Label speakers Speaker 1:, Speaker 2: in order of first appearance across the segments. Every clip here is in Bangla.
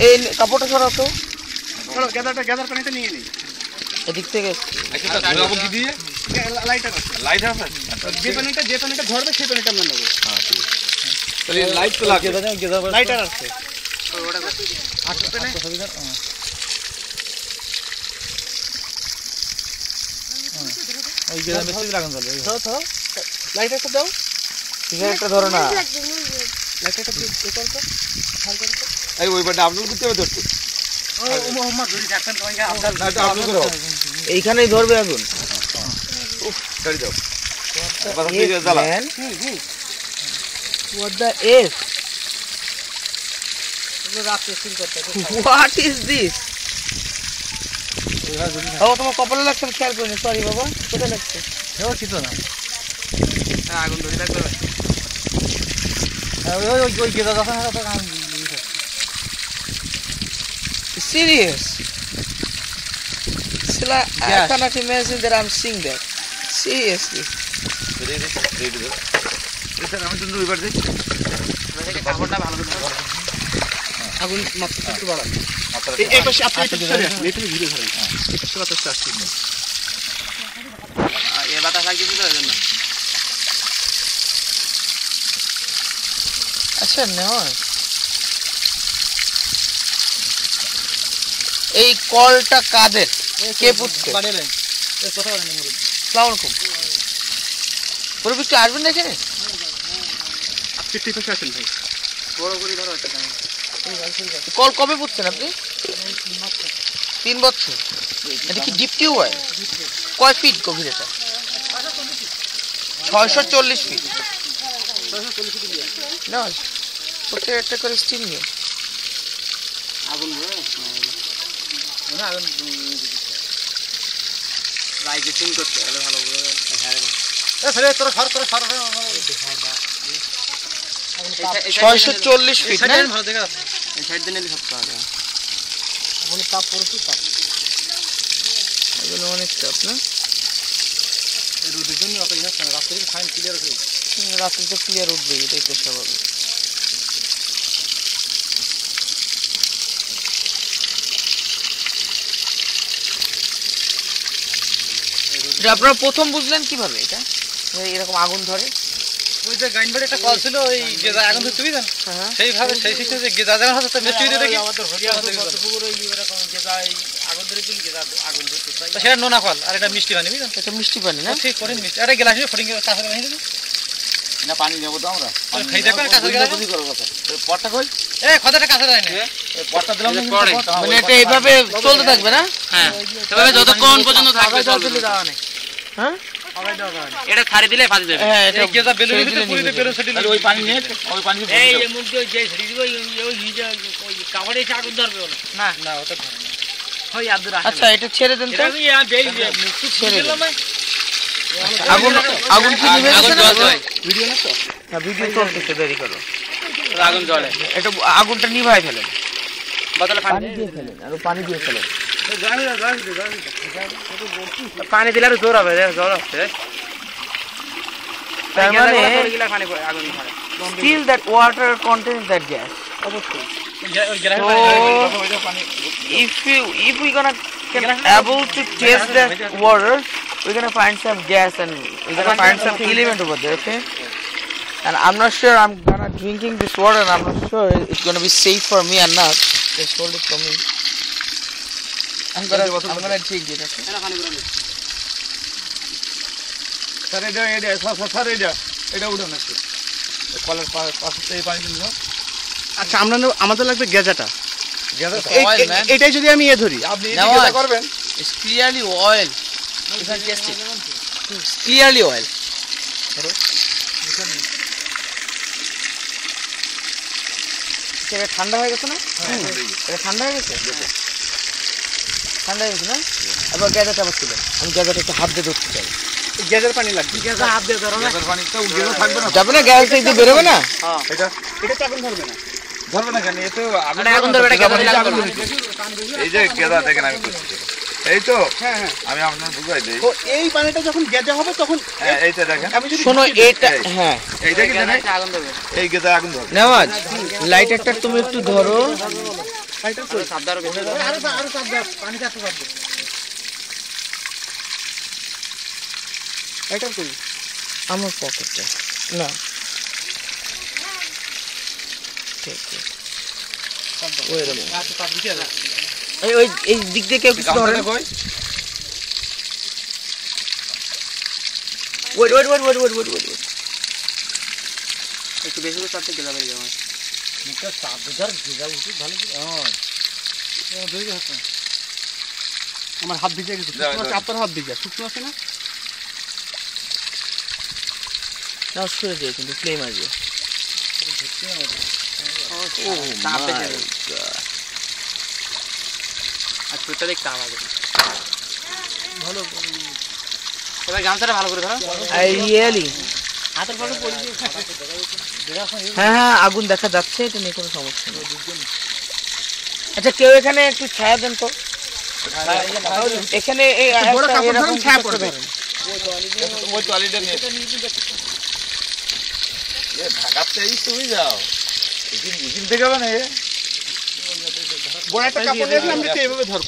Speaker 1: এই কাপড়টা সরাও তো।
Speaker 2: চলো গ্যাদার পানিটা নিয়ে নিই।
Speaker 1: এদিক থেকে
Speaker 3: আচ্ছা ধরাবো কি দিয়ে?
Speaker 2: লাইটার আছে।
Speaker 3: লাইট আছে?
Speaker 2: যে পানিটা ধরবে সেই পানিটা আমরা নেবো।
Speaker 3: হ্যাঁ ঠিক আছে। তাহলে লাইট তো লাগবে।
Speaker 2: লাইটার আছে।
Speaker 1: ওই গেদা মিস্ত্রি লাগান চলে।
Speaker 2: দাও লাইটারটা দাও।
Speaker 1: সিগারেটটা ধরো না।
Speaker 2: লাইটারটা একটু করো তো। ভালো করো তো।
Speaker 3: এই ওই বারটা আপলোড করতে হবে ধরতে।
Speaker 2: ও মোহাম্মদ ধরি যাচ্ছেন তোমাকে আপনার
Speaker 3: না এটা আপলোড করো।
Speaker 1: এইখানেই ধরবে আগুন।
Speaker 3: উফ ছাড়ি দাও। বাস ঠিক আছে জ্বালা।
Speaker 1: What the F? What is this? বাবা তোমার কপালে লাগছে খেয়াল করিনি, সরি বাবা। কোথায় লাগছে?
Speaker 2: ঠিক না।
Speaker 1: আগুন ধরে থাকবে।
Speaker 2: ওই গেদা যখন হবে তখন
Speaker 1: Serious? Sila, I cannot imagine that I'm seeing that. Seriously.
Speaker 3: আমি তো দুইবার দেখি।
Speaker 1: কাপড়টা ভালো করে ধরো।
Speaker 2: আগুন মাত্রা একটু বাড়ান। এই পাশে আপনি একটু সরে আসুন, একটু ঘুরে ধরেন। এই পাশে বাতাসটা আসছে।
Speaker 1: এই বাতাস লাগছে তো এজন্য। আচ্ছা নেওয়া। এই কলটা কাদের? কে পুতছে?
Speaker 2: বাড়ালেন। এই কথা বলেন মুরব্বি।
Speaker 1: আসসালামু আলাইকুম। মুরব্বি একটু আসবেন না এখানে?
Speaker 2: আপনি একটু পাশে আসেন ভাই। বড় করে ধরো এটা।
Speaker 1: কল কবে পুতছেন আপনি? 3 বছর। এটা কি ডিপ টিউবওয়েল? কয় ফিট গভীর এটা? 640 ফিট। না ওটা একটা করে স্টিল নিয়ে
Speaker 2: আগুন ভরে না আগুন
Speaker 1: রাইজে চিন করতে তাহলে ভালো হবে।
Speaker 2: হ্যাঁ এ ফেলে তোর ঘর
Speaker 1: 640 ফিট না?
Speaker 2: ভালো দেখা আছে।
Speaker 1: এই সাইড দিয়ে নিলে সব পাওয়া যায়।
Speaker 2: এখন তাপ পড়ছে তাপ।
Speaker 1: এগুলো অনেক চাপ না?
Speaker 2: এই রোদের জন্য অত ইয়া না, রাতে কি ফাইন ক্লিয়ার আছে।
Speaker 1: রাতে তো ক্লিয়ার উঠবে, এটাই তো স্বাভাবিক। আপনারা প্রথম বুঝলেন কিভাবে এটা এরকম আগুন ধরে?
Speaker 2: ওই যে গাইনবাড়ি একটা কল ছিল, ওই গেদা আগুন ধরতে বুঝলেন, সেইভাবে সেই সিস্টেমে যে গেদা জায়গা হচ্ছে মিষ্টি দিয়ে দেখি আমাদের হরিয়া পুকুর ওই এরকম গেদা আগুন ধরে দিন গেদা আগুন ধরতে চাই। সেটা নোনা ফল আর এটা মিষ্টি পানি বুঝলেন।
Speaker 1: এটা মিষ্টি পানি না?
Speaker 2: ঠিক করেন মিষ্টি। আরে গ্লাসে ফটিং কাঁচা পানি দিন
Speaker 3: না পানি নেব তো আমরা।
Speaker 2: খাই দেখবেন কাঁচা গ্লাস
Speaker 3: বুঝি করব কথা। এই পটটা কই?
Speaker 2: এই খদাটা কাঁচা দেয় না।
Speaker 3: এই পটটা দিলাম না
Speaker 1: মানে এটা এইভাবে চলতে থাকবে না? হ্যাঁ এভাবে যতক্ষণ পর্যন্ত থাকবে চলতে দাও না। হ্যাঁ
Speaker 2: এটা ছাড়ি দিলে ফাজ দেবে।
Speaker 1: হ্যাঁ এটা
Speaker 2: গেদা বেলুন ভিতরে পুরি দিয়ে বেলুন সেটি
Speaker 3: তাহলে ওই পানি নিয়ে ওই পানি
Speaker 2: এই মুখ দিয়ে যে ছেড়ে দিব ওই হিজা ওই কাপড়ে আগুন ধরবে না। না ওটা ধরে না। ওই আব্দুর রাহিম।
Speaker 1: আচ্ছা এটা ছেড়ে দেন তো।
Speaker 2: আমি দেই মিষ্টি ছেড়ে দিলাম।
Speaker 1: আগুন আগুন কি নিভে গেছে না?
Speaker 2: ভিডিও না তো?
Speaker 1: হ্যাঁ ভিডিও চলতেছে, দেরি করো।
Speaker 2: আগুন জ্বলে।
Speaker 1: এটা আগুনটা নিভাই ফেলেন,
Speaker 2: বদলে
Speaker 1: পানি দিয়ে ফেলেন আর পানি দিয়ে ফেলেন।
Speaker 2: পানি দিলে আর জোর হবে, জোর হচ্ছে।
Speaker 1: তার মানে
Speaker 2: পানি আগুন ধরে।
Speaker 1: still that water contains that gas.
Speaker 2: অবশ্যই।
Speaker 1: So if we gonna able to taste that water, we're gonna find some gas and we're gonna find some element over there, okay? And I'm not sure I'm gonna drinking this water, and I'm not sure it's gonna be safe for me or not. Just hold it for me. I'm gonna drink it, okay?
Speaker 3: Sir এটা উঠে না কলের পাশে এই পানি দিন।
Speaker 2: আচ্ছা আমাদের লাগবে গেজাটা।
Speaker 1: Oil, man.
Speaker 2: এটাই যদি আমি ধরি
Speaker 3: আপনি
Speaker 1: Now
Speaker 3: এটা
Speaker 1: what?
Speaker 3: করবেন।
Speaker 1: It's clearly oil. You can taste it. It's clearly oil. এটা ঠান্ডা হয়ে গেছে না? এটা ঠান্ডা হয়ে গেছে? ঠান্ডা হয়ে গেছে না? আবার গ্যাজাটা আবার ছিল, আমি গ্যাজাটা একটু হাত দিয়ে ধরতে চাই।
Speaker 2: গ্যাসের পানি লাগবে। গ্যাসে হাত দিয়ে ধরো না।
Speaker 3: গ্যাসের পানি তো উঠে থাকবে না।
Speaker 1: যাবে না, গ্যাস থেকে বেরোবে না?
Speaker 2: হ্যাঁ
Speaker 3: এটা
Speaker 2: এটা তো আগুন ধরবে না।
Speaker 3: ধরবে না কেন? এতে
Speaker 1: আগুন ধরবে, এটা গ্যাস লাগবে না।
Speaker 3: এই যে গেদা দেখেন আমি করছি। এই তো
Speaker 2: হ্যাঁ হ্যাঁ।
Speaker 3: আমি আপনাকে বুঝাই দেই।
Speaker 2: তো এই পানিটা যখন গেজা হবে তখন
Speaker 3: হ্যাঁ এইটা দেখেন।
Speaker 2: আমি যদি
Speaker 1: শোনো এটা, হ্যাঁ
Speaker 3: এই দেখেন
Speaker 1: আগুন ধরবে।
Speaker 3: এই গেদা আগুন ধরবে।
Speaker 1: নেওয়াজ লাইটারটা তুমি একটু ধরো,
Speaker 3: লাইটার কই
Speaker 2: সাবধান বেশি
Speaker 3: আরো চাপ দাও পানিতে একটু চাপ দাও লাইটার কই
Speaker 1: আমার পকেটে না ঠিক ঠিক ওই রে
Speaker 2: আচ্ছা চাপ দিতে যা
Speaker 1: ওই এই দিক দিয়ে কেউ কিছু ধরে
Speaker 3: কই
Speaker 1: ওয়েট
Speaker 2: একটু বেশি করে চাপতে গেলা বেরিয়ে যাবে
Speaker 3: মুখটা চাপ দেওয়ার ভেজা উচিত ভালো করে ধরে গেছে আমার হাত ভিজে গেছে তোমার চাপটার হাত ভিজে শুকনো আছে না
Speaker 1: না সরে যায় কিন্তু ফ্লেম আসবে ও
Speaker 2: চাপে
Speaker 1: my
Speaker 2: যাবে
Speaker 1: God.
Speaker 2: আর ছোটটা দেখ চাপ আছে ভালো এবার গামছাটা ভালো করে ধরো
Speaker 1: I really
Speaker 2: হাতের পাশে পড়ে দিয়ে
Speaker 1: হ্যাঁ আগুন দেখা যাচ্ছে এটা নিয়ে কোনো সমস্যা নেই আচ্ছা কেউ এখানে একটু ছায়া দেন তো এখানে এই
Speaker 3: বড় কাপড়
Speaker 1: এরকম
Speaker 3: ধরুন ছায়া
Speaker 1: কিছু
Speaker 3: পড়বে
Speaker 1: ধরেন।
Speaker 3: ওই টয়লেটে নিয়ে এ ঢাকাতে এই তুমি যাও এদিন থেকে হবে না বড় একটা কাপড় নিয়ে আমরা তো এইভাবে ধরব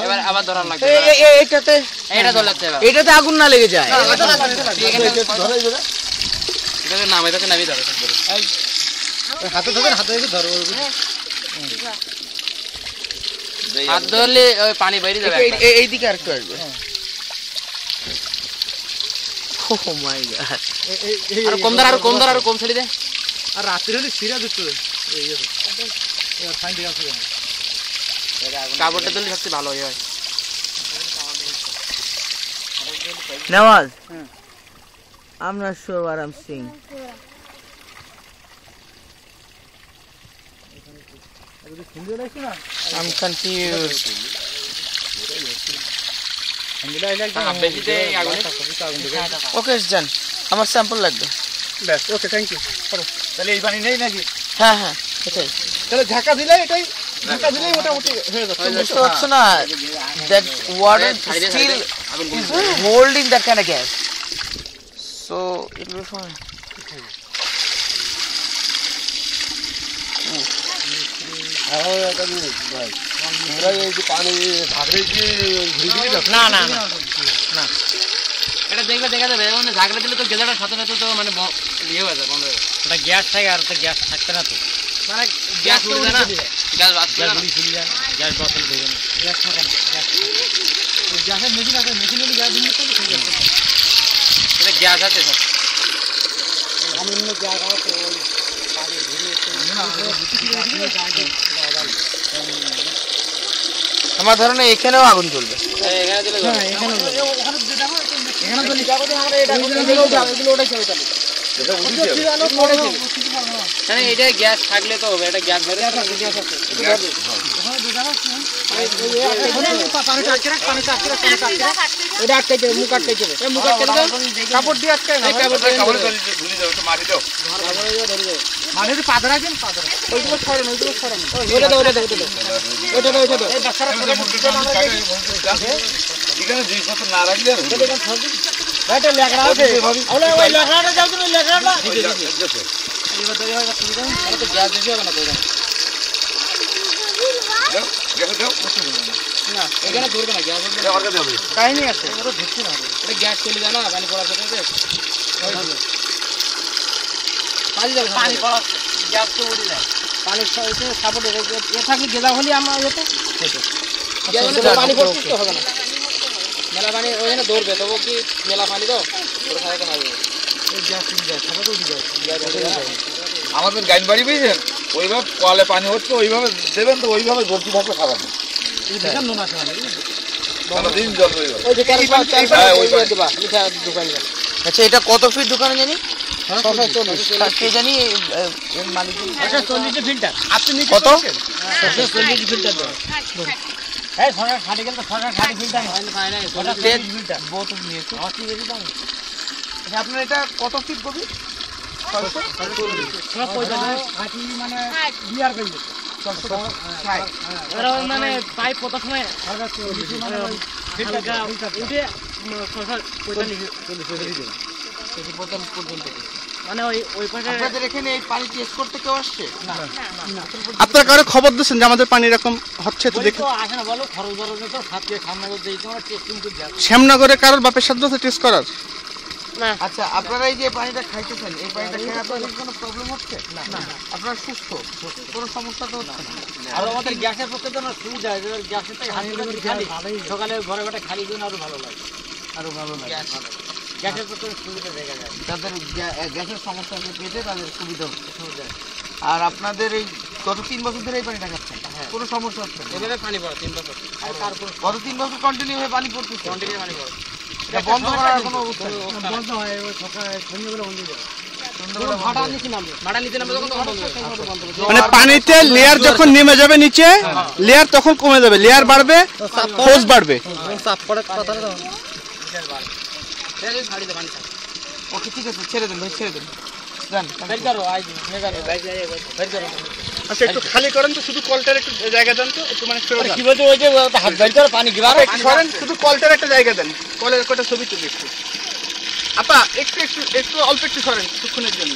Speaker 2: এবার আবার ধরার লাগবে
Speaker 1: এইটাতে
Speaker 2: এইটা ধরে লাগছে এবার
Speaker 1: এটাতে আগুন না লেগে যায়
Speaker 3: ধরে যাবে
Speaker 2: এটা নামে যাচ্ছে নামিয়ে ধরো
Speaker 3: হাতে ধরে হাতে ধরো
Speaker 2: হাত ধরলে ওই পানি বাইরে যাবে
Speaker 1: এইদিকে আর একটু আসবে ও মাই গড
Speaker 2: আর কম ছেড়ে দে
Speaker 3: আর রাত্রি হলে সিরা দিতে এই এবার ফাইন ঠিক আছে
Speaker 2: কাপড়টা ধরলে সবচেয়ে ভালো হয়
Speaker 1: Nawaz, I'm not sure what I'm seeing. I'm confused.
Speaker 2: বেশিতে আগুনে
Speaker 1: Okay, it's done. আমার স্যাম্পল লাগবে
Speaker 3: ব্যাস ওকে থ্যাংক ইউ তাহলে এই পানি নেই নাকি
Speaker 1: হ্যাঁ হ্যাঁ এটাই
Speaker 3: তাহলে ঢাকা দিলে এটাই ঢাকা দিলেই মোটামুটি হয়ে যাচ্ছে
Speaker 1: বুঝতে পারছো না that water still is holding that kind of gas so it will be fine
Speaker 2: না না না এটা দেখলে দেখা যাবে মানে ঝাগড়া দিলে তো গেজাটার সাথে সাথে তো মানে ইয়ে হয়ে যায় বন্ধ হয়ে যায়
Speaker 3: ওটা গ্যাস থাকে আর তো গ্যাস থাকতে না তো
Speaker 2: মানে গ্যাস উড়ে যায় না গ্যাস বাঁচতে না
Speaker 3: চলে যায় গ্যাস বসল দেবে না গ্যাস থাকে না গ্যাসের মেশিন আছে মেশিন হলে গ্যাস দিলে তো ঠিক আছে
Speaker 2: এটা গ্যাস আছে সব
Speaker 3: আমি অন্য জায়গা আছে ওই পানি ঘুরে
Speaker 1: আমার ধারণা এখানেও আগুন জ্বলবে
Speaker 2: এখানে দিলে
Speaker 3: হ্যাঁ এখানে এখানে তো লিখা আছে আমরা এটা এগুলো ওটাই চলে যাবে এটা উঠে যাবে
Speaker 2: মানে এটা গ্যাস থাকলে তো হবে এটা গ্যাস ধরে
Speaker 3: গ্যাস আছে এটা আটকে যাবে মুখ আটকে যাবে এই মুখ আটকে দাও কাপড় দিয়ে আটকে না কাপড় দিয়ে ধুলি যাবে তো মাটি দাও মাটিতে পাথর আছে পাথর ওইগুলো ছড়ানো ওইটা দাও এই বাচ্চারা এখানে জিনিসপত্র না রাখলে এটা লেখা আছে ওই লেখাটা যাও তুমি লেখাটা এইবার তো হয় সুবিধা তাহলে তো গ্যাস দিতে হবে না তো না এখানে ধরবে না গ্যাস হবে কাহিনী আছে ওটা ধরছি না এটা গ্যাস চলে যায় না পানি পড়ার সাথে পানি পড়া গ্যাস তো উঠে যায় পানি সাপোর্ট এ থাকলে গেদা হলে আমরা এতে পানি পড়তে তো হবে না মেলা পানি ওইখানে ধরবে তবু কি মেলা পানি তো ওটা সাথে খাবে আমাদের গাইন বাড়ি বুঝছেন ওইভাবে কলে পানি হচ্ছে ওইভাবে দেবেন তো ওইভাবে ভর্তি থাকবে খাবার
Speaker 1: আচ্ছা এটা কত ফিট দোকানে জানি কে জানি মালিক
Speaker 3: ফিল্টার আপনি
Speaker 1: কত
Speaker 3: 40 ফিল্টার দেবেন এই সরকার খাটি গেল তো সরকার খাটি ফিল্টার ওটা 10 ফিল্টার বহুত নিয়েছে 80 বেশি দাম আচ্ছা আপনার এটা কত ফিট গভীর 650 মানে বিয়ার কইল মানে পাইপ কত সময় ফিল্টার উঠে 45 পর্যন্ত মানে ওই পাশে
Speaker 1: আপনাদের এখানে এই পানি টেস্ট করতে কেউ আসছে?
Speaker 4: আপনারা কারো খবর দিচ্ছেন যে আমাদের পানি এরকম হচ্ছে তো দেখে?
Speaker 3: আসে না বলো, খরচ বড় তো সাথে সামনে করতে তোমরা টেস্টিং করে দাও।
Speaker 4: শ্যামনগরে কারোর বাপের সাথে আছে টেস্ট করার?
Speaker 1: আচ্ছা, আপনারা এই যে পানিটা খাইতেছেন, এই পানিটা খেয়ে আপনাদের কোনো প্রবলেম হচ্ছে? না, আপনারা সুস্থ, কোনো সমস্যা তো হচ্ছে না?
Speaker 3: আর আমাদের গ্যাসের পক্ষে তো না সুবিধা, এবার গ্যাসের থেকে খালি সকালে ঘরে বেটা খালি দিন আরো ভালো লাগে, গ্যাসের পক্ষে সুবিধা দেখা যায়।
Speaker 1: যাদের গ্যাসের সমস্যা আছে পেটে তাদের সুবিধা হচ্ছে। আর আপনাদের এই গত 3 বছর ধরে এই পানিটা খাচ্ছেন, কোনো সমস্যা হচ্ছে না?
Speaker 3: এভাবে পানি পড়ে 3 বছর, আর তারপর
Speaker 1: গত 3 বছর কন্টিনিউ হয়ে পানি পড়তেছে?
Speaker 3: কন্টিনিউ পানি পড়ে,
Speaker 1: এটা বন্ধ করার কোনো অবস্থা নেই?
Speaker 3: বন্ধ হয় ওই সকালে সন্ধ্যাবেলা বন্ধ হয়ে যাবে, ভাড়া নিচে নামবে যখন তখন বন্ধ হয়ে যাবে।
Speaker 4: মানে পানিতে লেয়ার যখন নেমে যাবে নিচে, লেয়ার তখন কমে যাবে, লেয়ার বাড়বে, ফোর্স বাড়বে।
Speaker 1: ওকে, ঠিক আছে, ছেড়ে দেন ভাই, ছেড়ে দেন, যান।
Speaker 4: আচ্ছা, একটু খালি করেন তো, শুধু কলটার একটু জায়গা দেন তো, একটু মানে সরে যান।
Speaker 3: কি বলতে ওই যে হাত বের করে পানি কি
Speaker 4: একটু সরেন, শুধু কলটার একটা জায়গা দেন, কলের কটা ছবি তুলি একটু। আপা একটু একটু একটু অল্প একটু সরেন কিছুক্ষণের জন্য।